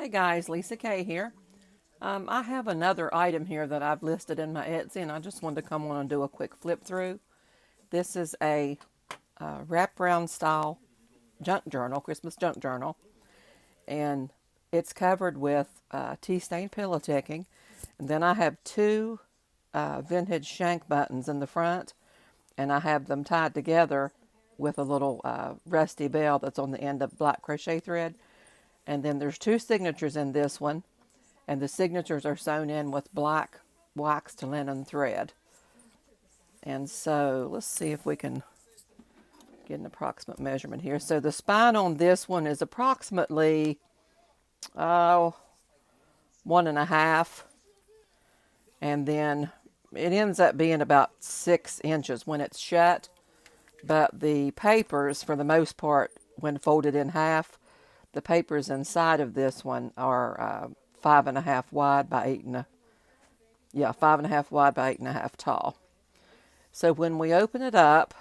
Hi guys, Lisa Kay here. I have another item here that I've listed in my Etsy, and I just wanted to come on and do a quick flip through. This is a wraparound style junk journal, Christmas junk journal, and it's covered with tea stain pillow ticking. And then I have two vintage shank buttons in the front, and I have them tied together with a little rusty bell that's on the end of black crochet thread. And then there's two signatures in this one, and the signatures are sewn in with black waxed linen thread. And so let's see if we can get an approximate measurement here. So the spine on this one is approximately 1.5, and then it ends up being about 6 inches when it's shut. But the papers, for the most part, when folded in half, the papers inside of this one are 5.5 wide by 5.5 wide by 8.5 tall. So when we open it up,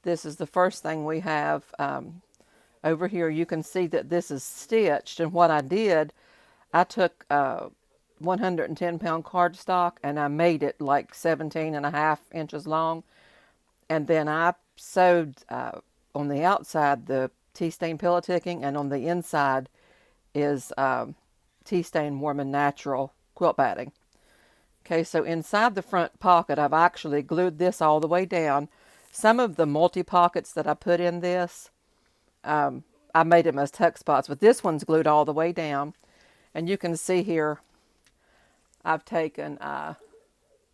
this is the first thing we have. Over here you can see that this is stitched, and what I did, I took 110-pound cardstock and I made it like 17.5 inches long, and then I sewed on the outside the tea stain pillow ticking, and on the inside is tea stain warm and natural quilt batting. Okay, so inside the front pocket, I've actually glued this all the way down. Some of the multi-pockets that I put in this, I made them as tuck spots, but this one's glued all the way down. And you can see here, I've taken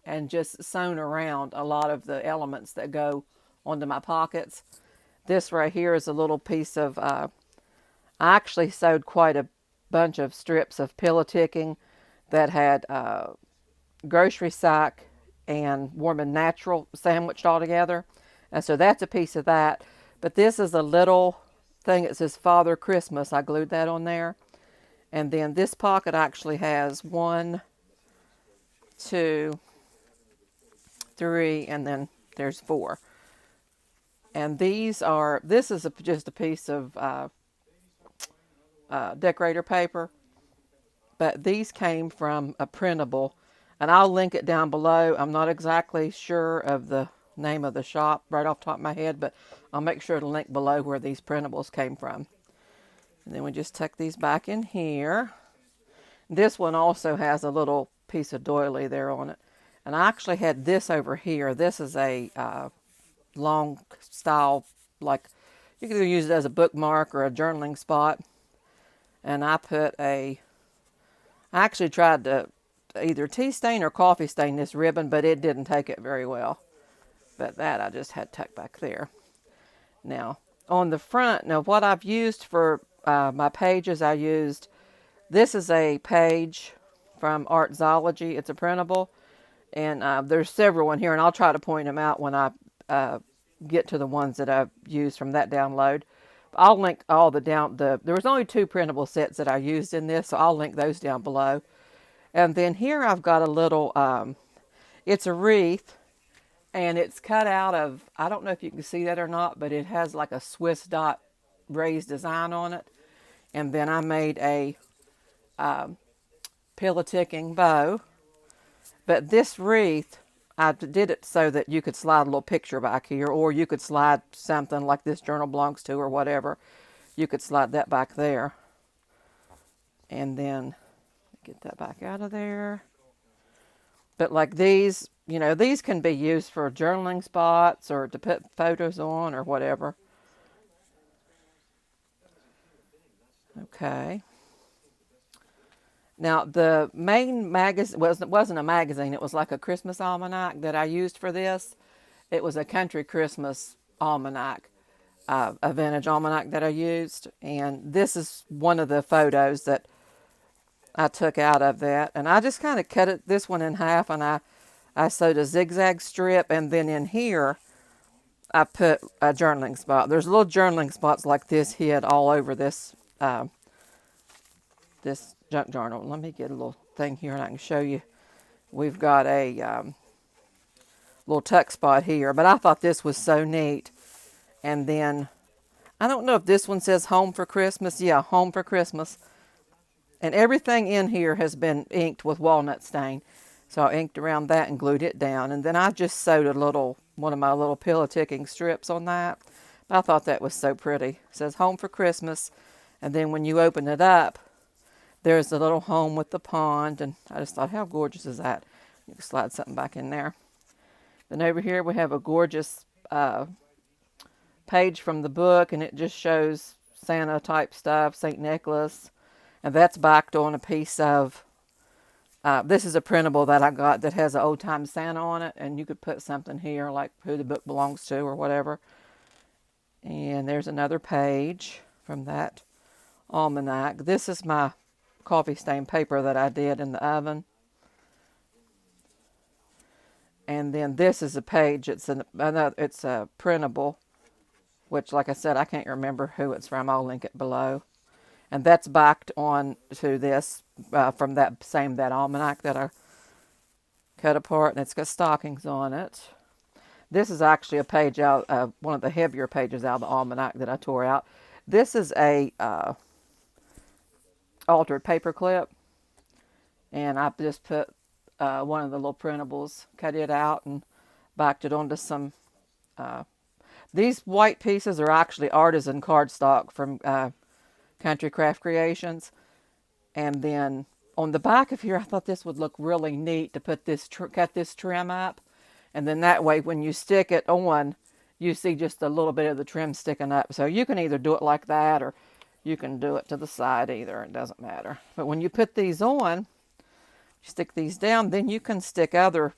and just sewn around a lot of the elements that go onto my pockets. This right here is a little piece of, I actually sewed quite a bunch of strips of pillow ticking that had grocery sack and warm and natural sandwiched all together. And so that's a piece of that. But this is a little thing that says Father Christmas. I glued that on there. And then this pocket actually has 1, 2, 3, and then there's 4. And this is just a piece of decorator paper, but these came from a printable, and I'll link it down below. I'm not exactly sure of the name of the shop right off the top of my head, but I'll make sure to link below where these printables came from. And then we just tuck these back in here. This one also has a little piece of doily there on it. And I actually had this over here. This is a long style, like you can either use it as a bookmark or a journaling spot. And I actually tried to either tea stain or coffee stain this ribbon, but it didn't take it very well. But that I just had tucked back there. Now, on the front, what I've used for my pages, this is a page from Artzology. It's a printable. And there's several in here, and I'll try to point them out when I get to the ones that I've used from that download. I'll link all there was only 2 printable sets that I used in this, so I'll link those down below. And then here I've got a little, it's a wreath, and it's cut out of, I don't know if you can see that or not, but it has like a Swiss dot raised design on it. And then I made a pillow ticking bow. But this wreath, I did it so that you could slide a little picture back here, or you could slide something like this journal belongs to or whatever. You could slide that back there. And then get that back out of there. But like these, these can be used for journaling spots or to put photos on or whatever. Okay. Now, the main magazine wasn't a magazine. It was like a Christmas almanac that I used for this. It was a country Christmas almanac, a vintage almanac that I used. And this is one of the photos that I took out of that. And I just kind of cut this one in half, and I sewed a zigzag strip. And then in here, I put a journaling spot. There's little journaling spots like this hid all over this this junk journal. Let me get a little thing here and I can show you. We've got a little tuck spot here, but I thought this was so neat. And then I don't know if this one says home for Christmas. Yeah, home for Christmas. And everything in here has been inked with walnut stain. So I inked around that and glued it down. And then I just sewed one of my little pillow ticking strips on that. I thought that was so pretty. It says home for Christmas. And then when you open it up, there's the little home with the pond. And I just thought, how gorgeous is that? You can slide something back in there. Then over here we have a gorgeous page from the book. And it just shows Santa type stuff, St. Nicholas. And that's backed on a piece of, this is a printable that I got that has an old time Santa on it. And you could put something here like who the book belongs to or whatever. And there's another page from that almanac. This is my coffee stain paper that I did in the oven. And then this is a page. It's a printable, which, like I said, I can't remember who it's from. I'll link it below. And that's backed on to this from that almanac that I cut apart, and it's got stockings on it. This is actually a page out of one of the heavier pages out of the almanac that I tore out. This is a altered paper clip, and I just put one of the little printables, cut it out, and backed it onto some. These white pieces are actually artisan cardstock from Country Craft Creations, and then on the back of here, I thought this would look really neat to put this cut this trim up. And then that way, when you stick it on, you see just a little bit of the trim sticking up. So you can either do it like that or you can do it to the side either. It doesn't matter. But when you put these on, you stick these down, then you can stick other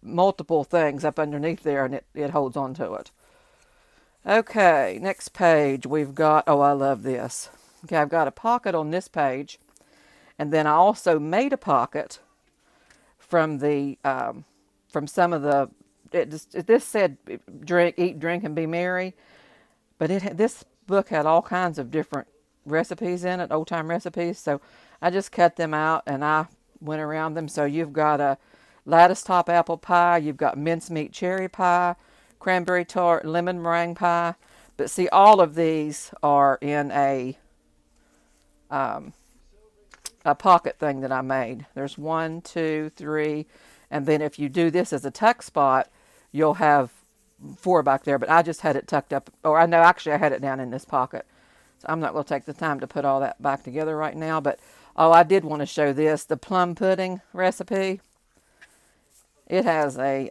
multiple things up underneath there and it holds on to it. Okay, next page we've got, oh, I love this. Okay, I've got a pocket on this page. And then I also made a pocket from the... from some of the, this said eat, drink, and be merry, but this book had all kinds of different recipes in it, old time recipes. So I just cut them out and I went around them. So you've got a lattice top apple pie, you've got mincemeat cherry pie, cranberry tart, lemon meringue pie. But see, all of these are in a pocket thing that I made. There's 1, 2, 3. And then if you do this as a tuck spot, you'll have 4 back there. But I just had it tucked up. Or I know, actually, I had it down in this pocket. So I'm not going to take the time to put all that back together right now. But, oh, I did want to show this. The plum pudding recipe. It has a,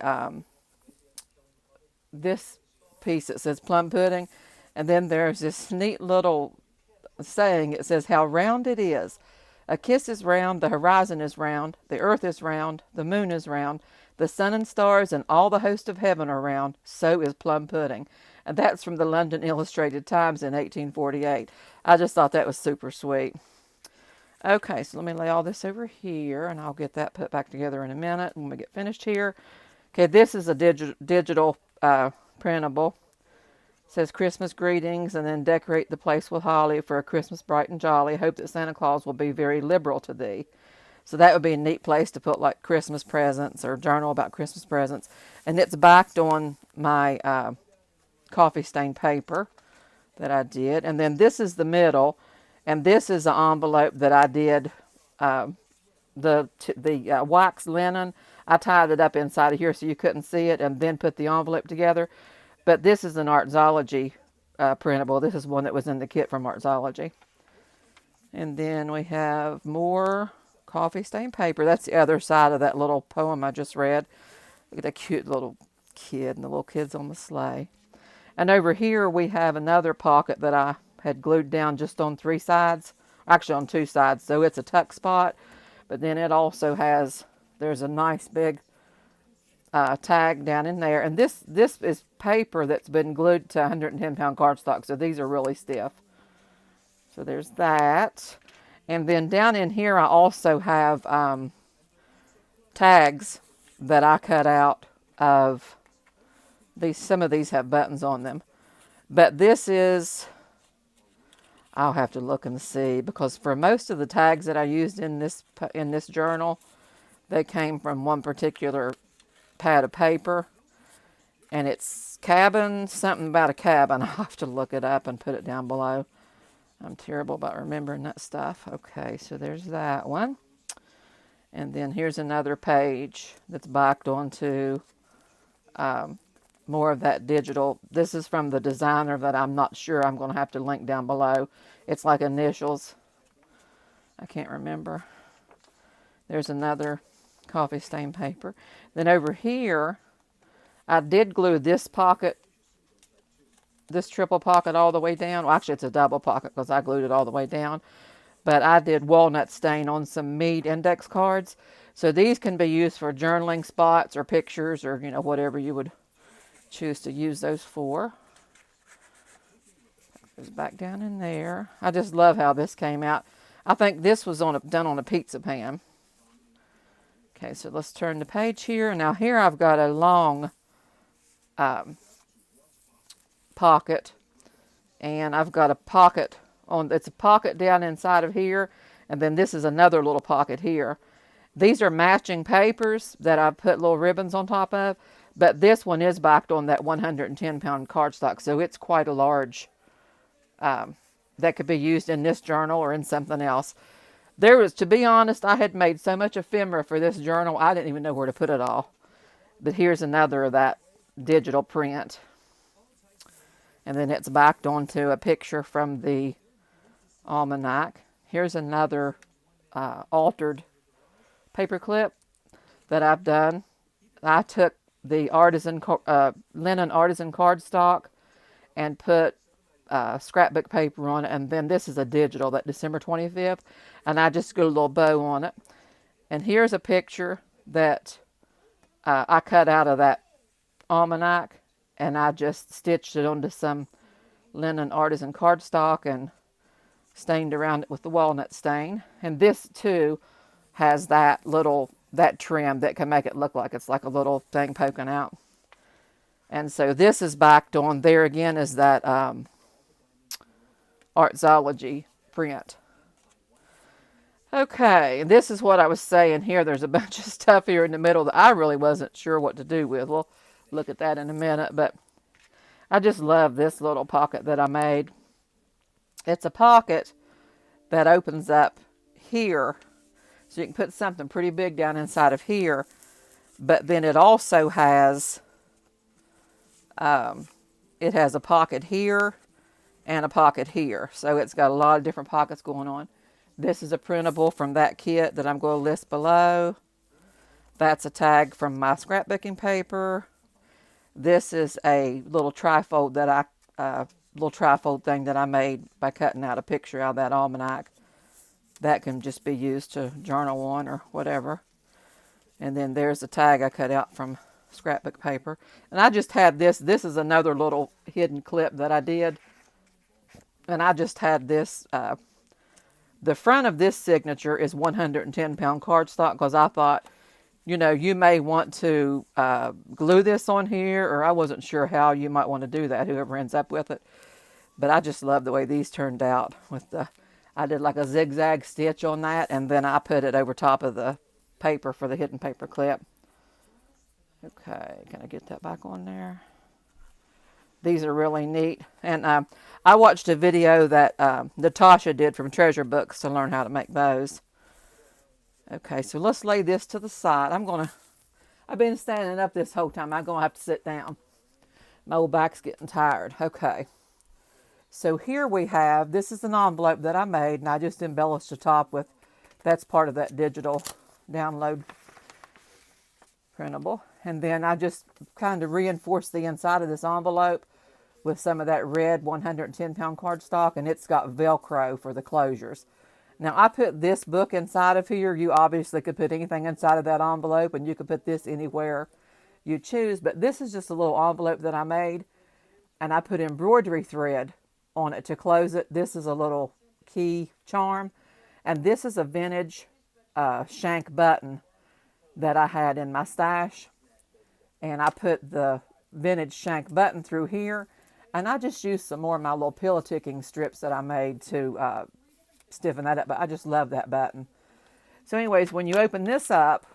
this piece that says plum pudding. And then there's this neat little saying. It says, how round it is. A kiss is round, the horizon is round, the earth is round, the moon is round, the sun and stars and all the host of heaven are round, so is plum pudding. And that's from the London Illustrated Times in 1848. I just thought that was super sweet. Okay, so let me lay all this over here, and I'll get that put back together in a minute when we get finished here. Okay, this is a digital printable. Says Christmas greetings, and then decorate the place with holly for a Christmas bright and jolly. Hope that Santa Claus will be very liberal to thee. So that would be a neat place to put like Christmas presents or journal about Christmas presents. And it's backed on my coffee stain paper that I did. And then this is the middle, and this is the envelope that I did. The wax linen, I tied it up inside of here so you couldn't see it, and then put the envelope together. But this is an Artsology printable. This is one that was in the kit from Artsology. And then we have more coffee stain paper. That's the other side of that little poem I just read. Look at that cute little kid and the little kids on the sleigh. And over here we have another pocket that I had glued down just on 3 sides. Actually on 2 sides. So it's a tuck spot. But then it also has, there's a nice big tag down in there. And this is paper that's been glued to 110-pound cardstock. So these are really stiff. So there's that. And then down in here I also have tags that I cut out of these. Some of these have buttons on them. But this is, I'll have to look and see, because for most of the tags that I used in this journal, they came from one particular pad of paper, and it's cabin, something about a cabin. I'll have to look it up and put it down below. I'm terrible about remembering that stuff. Okay, so there's that one. And then here's another page that's backed onto more of that digital. This is from the designer that I'm not sure. I'm going to have to link down below. It's like initials. I can't remember. There's another coffee stain paper. Then over here, I did glue this pocket, this triple pocket all the way down. Well, actually, it's a double pocket because I glued it all the way down. But I did walnut stain on some Mead index cards. So these can be used for journaling spots or pictures or, you know, whatever you would choose to use those for. It's back down in there. I just love how this came out. I think this was done on a pizza pan. Okay, so let's turn the page here. Now here I've got a long pocket, and I've got a pocket on. It's a pocket down inside of here, and then this is another little pocket here. These are matching papers that I put little ribbons on top of, but this one is backed on that 110-pound cardstock, so it's quite a large. That could be used in this journal or in something else. There was, to be honest, I had made so much ephemera for this journal, I didn't even know where to put it all. But here's another of that digital print. And then it's backed onto a picture from the almanac. Here's another altered paper clip that I've done. I took the linen artisan cardstock and put scrapbook paper on it, and then this is a digital, that December 25th, and I just glued a little bow on it. And here's a picture that I cut out of that almanac, and I just stitched it onto some linen artisan cardstock and stained around it with the walnut stain. And this too has that trim that can make it look like it's like a little thing poking out. And so this is backed on. There again is that Artsology print. Okay, this is what I was saying here. There's a bunch of stuff here in the middle that I really wasn't sure what to do with. We'll look at that in a minute, but I just love this little pocket that I made. It's a pocket that opens up here, so you can put something pretty big down inside of here, but then it also has, it has a pocket here and a pocket here. So it's got a lot of different pockets going on. This is a printable from that kit that I'm going to list below. That's a tag from my scrapbooking paper. This is a little trifold that little trifold thing that I made by cutting out a picture out of that almanac. That can just be used to journal on or whatever. And then there's a tag I cut out from scrapbook paper. And I just had this. This is another little hidden clip that I did. And I just had this. The front of this signature is 110-pound cardstock because I thought, you know, you may want to glue this on here, or I wasn't sure how you might want to do that, whoever ends up with it. But I just love the way these turned out. I did like a zigzag stitch on that, and then I put it over top of the paper for the hidden paper clip. Okay, can I get that back on there? These are really neat. And I watched a video that Natasha did from Treasure Books to learn how to make those. Okay, so let's lay this to the side. I've been standing up this whole time. I'm going to have to sit down. My old back's getting tired. Okay. So here we have, this is an envelope that I made, and I just embellished the top with, that's part of that digital download printable. And then I just kind of reinforced the inside of this envelope with some of that red 110-pound cardstock, and it's got Velcro for the closures. Now, I put this book inside of here. You obviously could put anything inside of that envelope, and you could put this anywhere you choose, but this is just a little envelope that I made, and I put embroidery thread on it to close it. This is a little key charm, and this is a vintage shank button that I had in my stash, and I put the vintage shank button through here, and I just used some more of my little pillow ticking strips that I made to stiffen that up, but I just love that button. So anyways, when you open this up,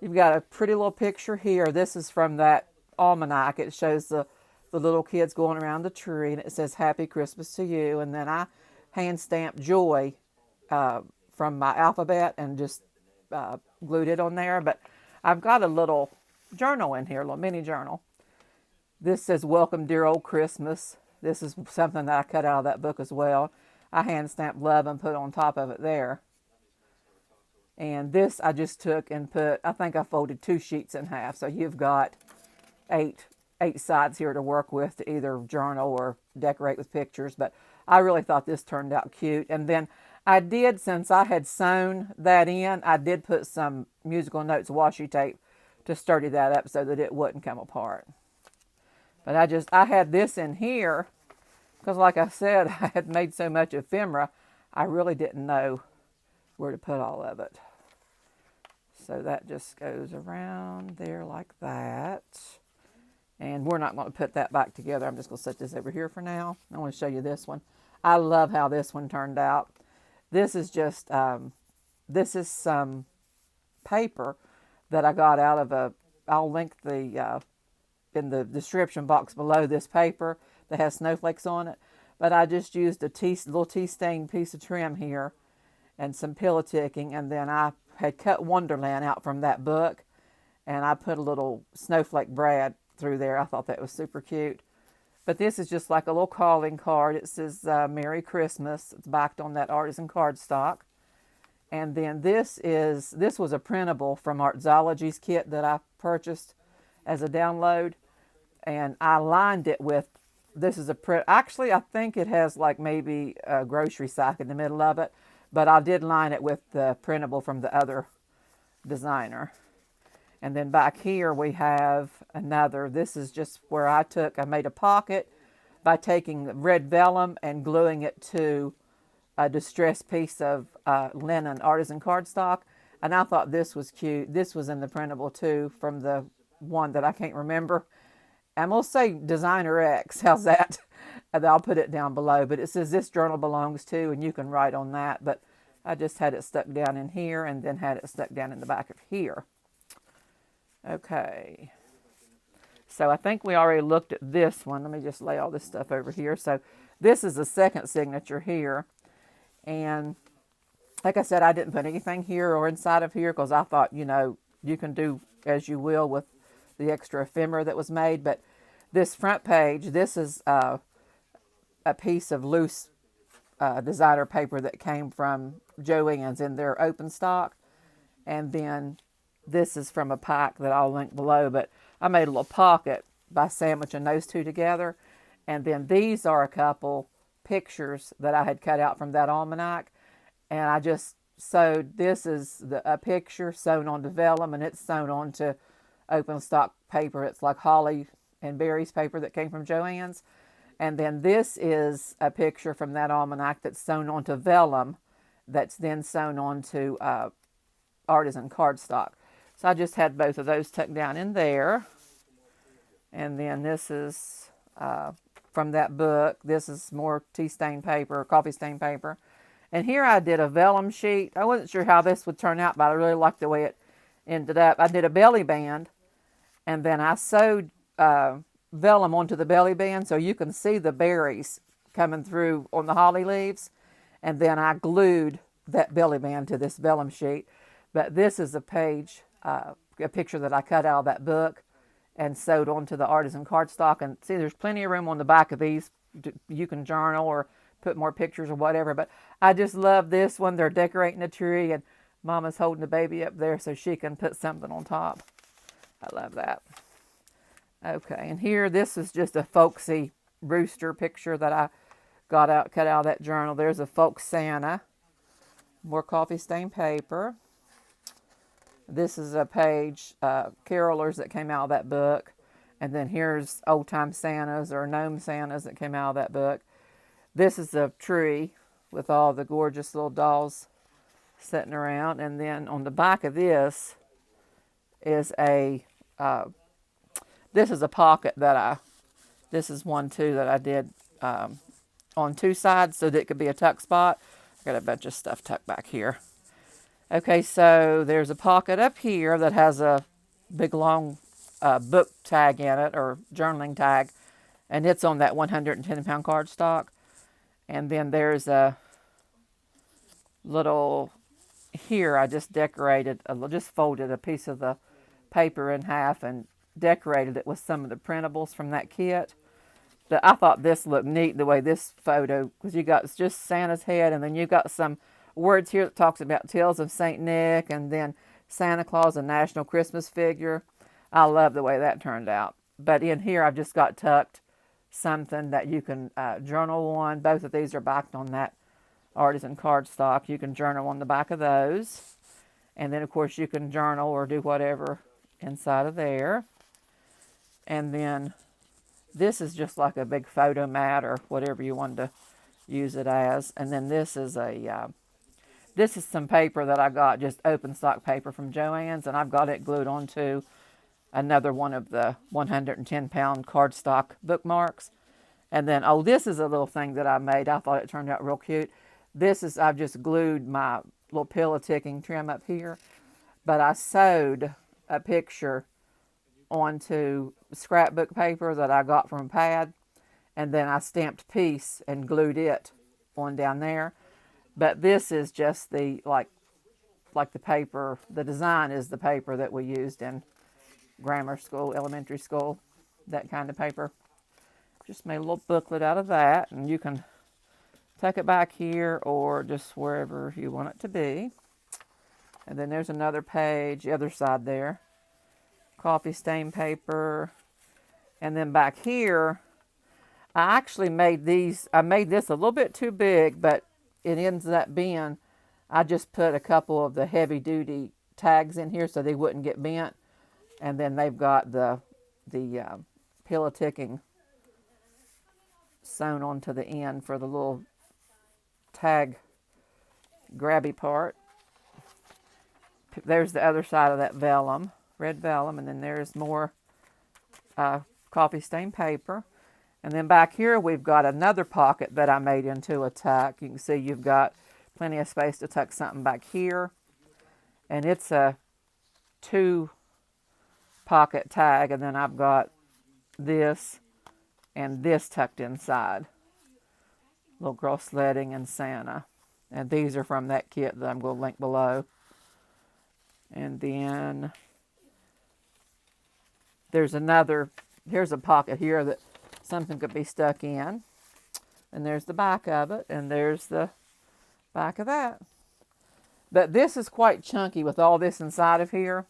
you've got a pretty little picture here. This is from that almanac. It shows the the little kids going around the tree, and it says Happy Christmas to you. And then I hand stamped Joy from my alphabet and just glued it on there. But I've got a little journal in here, a little mini journal. This says Welcome Dear Old Christmas. This is something that I cut out of that book as well. I hand stamped love and put on top of it there. And this I just took and put, I think I folded 2 sheets in half. So you've got eight sides here to work with to either journal or decorate with pictures. But I really thought this turned out cute. And then I did, since I had sewn that in, I did put some musical notes washi tape to sturdy that up so that it wouldn't come apart. But I had this in here because, like I said, I had made so much ephemera, I really didn't know where to put all of it. So that just goes around there like that. And we're not going to put that back together. I'm just going to set this over here for now. I want to show you this one. I love how this one turned out. This is just, this is some paper that I got out of I'll link in the description box below, this paper that has snowflakes on it. But I just used a little tea-stained piece of trim here and some pillow ticking, and then I had cut Wonderland out from that book, and I put a little snowflake brad through there. I thought that was super cute. But this is just like a little calling card. It says Merry Christmas. It's backed on that artisan cardstock. And then this was a printable from Artzology's kit that I purchased as a download. And I lined it with, this is a print. Actually, I think it has like maybe a grocery sack in the middle of it. But I did line it with the printable from the other designer. And then back here we have another. This is just where I made a pocket by taking red vellum and gluing it to a distressed piece of linen artisan cardstock. And I thought this was cute. This was in the printable too, from the one that I can't remember. I'm going to say Designer X. How's that? And I'll put it down below. But it says this journal belongs to, and you can write on that. But I just had it stuck down in here and then had it stuck down in the back of here. Okay. So I think we already looked at this one. Let me just lay all this stuff over here. So this is the second signature here. And like I said, I didn't put anything here or inside of here because I thought, you can do as you will with the extra ephemera that was made. But this front page, this is a piece of loose designer paper that came from Joann's in their open stock. And then this is from a pack that I'll link below. But I made a little pocket by sandwiching those two together. And then these are a couple pictures that I had cut out from that almanac. And I just sewed, this is a picture sewn onto vellum, and it's sewn onto open stock paper. It's like holly and berries paper that came from Joann's. And then this is a picture from that almanac that's sewn onto vellum that's then sewn onto artisan cardstock. So I just had both of those tucked down in there. And then this is from that book. This is more tea stain paper, coffee stain paper. And here I did a vellum sheet. I wasn't sure how this would turn out, but I really liked the way it ended up. I did a belly band, and then I sewed vellum onto the belly band so you can see the berries coming through on the holly leaves. And then I glued that belly band to this vellum sheet. But this is a page, a picture that I cut out of that book and sewed onto the artisan cardstock. And see, there's plenty of room on the back of these. You can journal or put more pictures or whatever. But I just love this one. They're decorating a tree, and Mama's holding the baby up there so she can put something on top. I love that. Okay, and here, this is just a folksy rooster picture that I cut out of that journal. There's a folk Santa. More coffee stained paper. This is a page, carolers that came out of that book. And then here's old time Santas or gnome Santas that came out of that book. This is a tree with all the gorgeous little dolls sitting around. And then on the back of this is this is a pocket that this is one too that I did on two sides so that it could be a tuck spot. I got a bunch of stuff tucked back here. Okay, so there's a pocket up here that has a big long book tag in it, or journaling tag. And it's on that 110-pound cardstock. And then there's a little, here I just decorated, just folded a piece of the paper in half and decorated it with some of the printables from that kit. I thought this looked neat the way this photo, because you got just Santa's head, and then you got some words here that talks about Tales of St. Nick, and then Santa Claus, a national Christmas figure. I love the way that turned out. But in here I've just got tucked something that you can journal on. Both of these are backed on that artisan cardstock. You can journal on the back of those. And then of course you can journal or do whatever inside of there. And then this is just like a big photo mat or whatever you want to use it as. And then this is some paper that I got, just open stock paper from Joann's, and I've got it glued onto another one of the 110-pound cardstock bookmarks. And then, oh, this is a little thing that I made. I thought it turned out real cute. I've just glued my little pillow ticking trim up here, but I sewed a picture onto scrapbook paper that I got from Pad, and then I stamped peace and glued it on down there. But this is just the like the paper, the design is the paper that we used in grammar school, elementary school, that kind of paper. Just made a little booklet out of that, and you can tuck it back here or just wherever you want it to be. And then there's another page, the other side there. Coffee stain paper. And then back here, I actually made these, I made this a little bit too big, but it ends up being, I just put a couple of the heavy duty tags in here so they wouldn't get bent. And then they've got the pillow ticking sewn onto the end for the little tag grabby part. There's the other side of that vellum, red vellum, and then there's more coffee stain paper. And then back here we've got another pocket that I made into a tuck. You can see you've got plenty of space to tuck something back here. And it's a 2-pocket tag, and then I've got this and this tucked inside. Little girl sledding and Santa. And these are from that kit that I'm going to link below. And then there's here's a pocket here that something could be stuck in. And there's the back of it, and there's the back of that. But this is quite chunky with all this inside of here.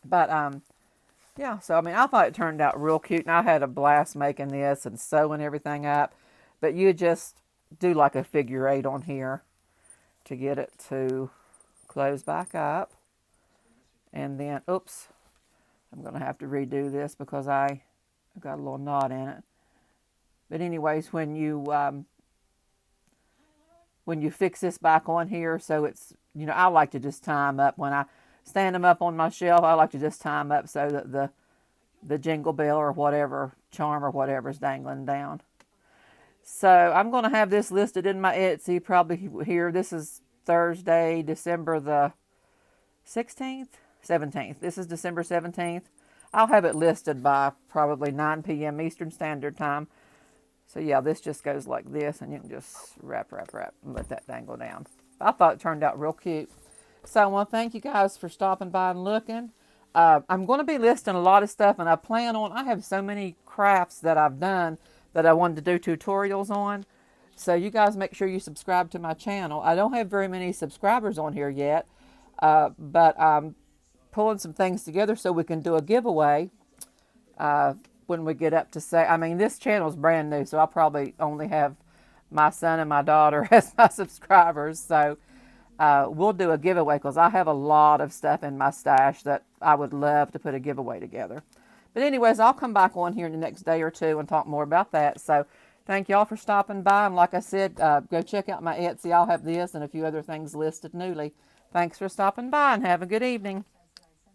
But yeah, so I mean, I thought it turned out real cute, and I had a blast making this and sewing everything up. But you just do like a figure 8 on here to get it to close back up. And then, oops, I'm going to have to redo this because I got a little knot in it. But anyways, when you fix this back on here, so it's, you know, I like to just tie them up. When I stand them up on my shelf, I like to just tie them up so that the jingle bell or whatever, charm or whatever is dangling down. So I'm going to have this listed in my Etsy probably here. This is Thursday, December the 16th? 17th. This is December 17th. I'll have it listed by probably 9 p.m. Eastern Standard Time. So yeah, this just goes like this, and you can just wrap, and let that dangle down. I thought it turned out real cute. So I want to thank you guys for stopping by and looking. I'm going to be listing a lot of stuff, and I have so many crafts that I've done that I wanted to do tutorials on. So you guys make sure you subscribe to my channel. I don't have very many subscribers on here yet, but I'm pulling some things together so we can do a giveaway when we get up to say, I mean, this channel is brand new, so I'll probably only have my son and my daughter as my subscribers. So we'll do a giveaway because I have a lot of stuff in my stash that I would love to put a giveaway together. But anyways, I'll come back on here in the next day or two and talk more about that. So thank y'all for stopping by. And like I said, go check out my Etsy. I'll have this and a few other things listed newly. Thanks for stopping by and have a good evening.